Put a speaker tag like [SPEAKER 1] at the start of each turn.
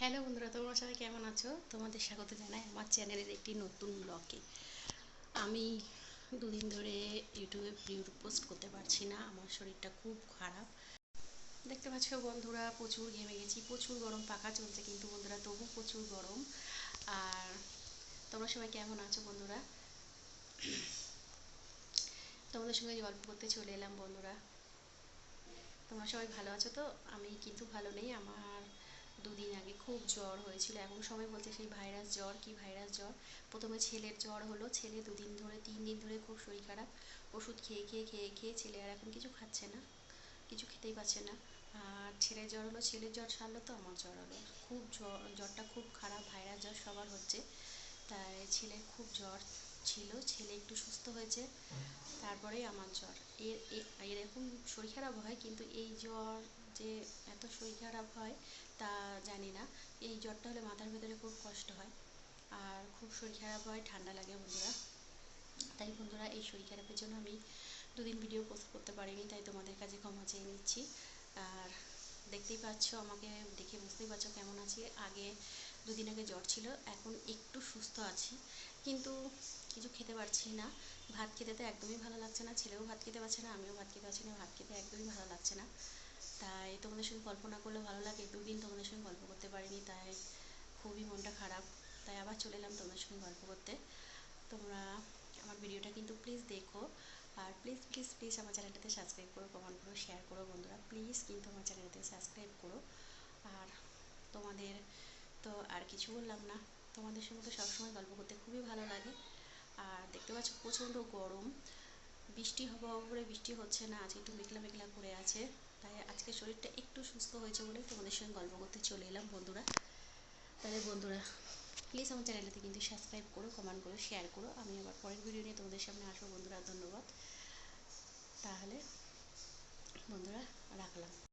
[SPEAKER 1] Hello বন্ধুরা, তোমরা সবাই কেমন আছো? তোমাদের স্বাগত জানাই আমার চ্যানেলের একটি নতুন ব্লগে। আমি দুদিন ধরে ইউটিউবে ভিডিও পোস্ট করতে পারছি না, আমার শরীরটা খুব খারাপ। দেখতে পাচ্ছ বন্ধুরা, প্রচুর ঘেমে গেছি, প্রচুর গরম, পাখা চলছে কিন্তু বন্ধুরা তবু প্রচুর গরম। আর তোমরা সবাই কেমন আছো বন্ধুরা? তোমাদের সঙ্গে গল্প করতে চলে এলাম বন্ধুরা। তোমরা সবাই ভালো আছো তো? আমি কিন্তু ভালো নেই। আমার দুদিন আগে খুব জ্বর হয়েছিল, এখন সবাই বলছে সেই ভাইরাস জ্বর, কি ভাইরাস জ্বর। প্রথমে ছেলের জ্বর হলো, ছেলে 3 দিন ধরে খুব শরীর খারাপ। ওষুধ খেয়ে খেয়ে খেয়ে খেয়ে ছেলে আর এখন কিছু খাচ্ছে না, কিছু খেতেই পাচ্ছে না। আর ছেলের জ্বর হলো, ছেলের জ্বর সারলো তো আমার জ্বর হলো। খুব জ্বর, জ্বরটা খুব খারাপ, ভাইরাস জ্বর সবার হচ্ছে। তাই ছেলের খুব জ্বর ছিল, ছেলে একটু সুস্থ হয়েছে, তারপরেই আমার জ্বর। এরকম শরীর খারাপ হয়, কিন্তু এই জ্বর যে এত শরীর খারাপ হয় তা জানি না। এই জ্বরটা হলে মাথার ভেতরে খুব কষ্ট হয় আর খুব শরীর খারাপ হয়, ঠান্ডা লাগে বন্ধুরা। তাই বন্ধুরা, এই শরীর খারাপের জন্য আমি দুদিন ভিডিও পোস্ট করতে পারিনি, তাই তোমাদের কাছে ক্ষমা চেয়ে নিচ্ছি। আর দেখতেই পাচ্ছ, আমাকে দেখে বুঝতেই পারছো কেমন আছি। আগে দুদিন আগে জ্বর ছিল, এখন একটু সুস্থ আছি, কিন্তু কিছু খেতে পারছি না। ভাত খেতে তো একদমই ভালো লাগছে না, ছেলেও ভাত খেতে পারছে না, আমিও ভাত খেতে পারছি না, ভাত খেতে একদমই ভালো লাগছে না। তাই তোমাদের সঙ্গে গল্প না করলে ভালো লাগে, দুদিন তোমাদের সঙ্গে গল্প করতে পারিনি, তাই খুবই মনটা খারাপ। তাই আবার চলে এলাম তোমাদের সঙ্গে গল্প করতে। তোমরা আমার ভিডিওটা কিন্তু প্লিজ দেখো, আর প্লিজ প্লিজ প্লিজ আমার চ্যানেলটাতে সাবস্ক্রাইব করো, কমেন্ট করো, শেয়ার করো বন্ধুরা, প্লিজ কিন্তু আমার চ্যানেলটাতে সাবস্ক্রাইব করো। আর তোমাদের তো আর কিছু বললাম না, তোমাদের সঙ্গে তো সবসময় গল্প করতে খুবই ভালো লাগে। আর দেখতে পাচ্ছ প্রচণ্ড গরম, বৃষ্টি হবে হবে করে বৃষ্টি হচ্ছে না, আজকে একটু মেঘলা মেঘলা করে আছে। তাই আজকে শরীরটা একটু সুস্থ হয়েছে বলে তোমাদের সঙ্গে গল্প করতে চলে এলাম বন্ধুরা। তাহলে বন্ধুরা, প্লিজ আমার চ্যানেলটাতে কিন্তু সাবস্ক্রাইব করো, কমেন্ট করো, শেয়ার করো। আমি আবার পরের ভিডিও নিয়ে তোমাদের সামনে আসবো বন্ধুরা, ধন্যবাদ। তাহলে বন্ধুরা রাখলাম।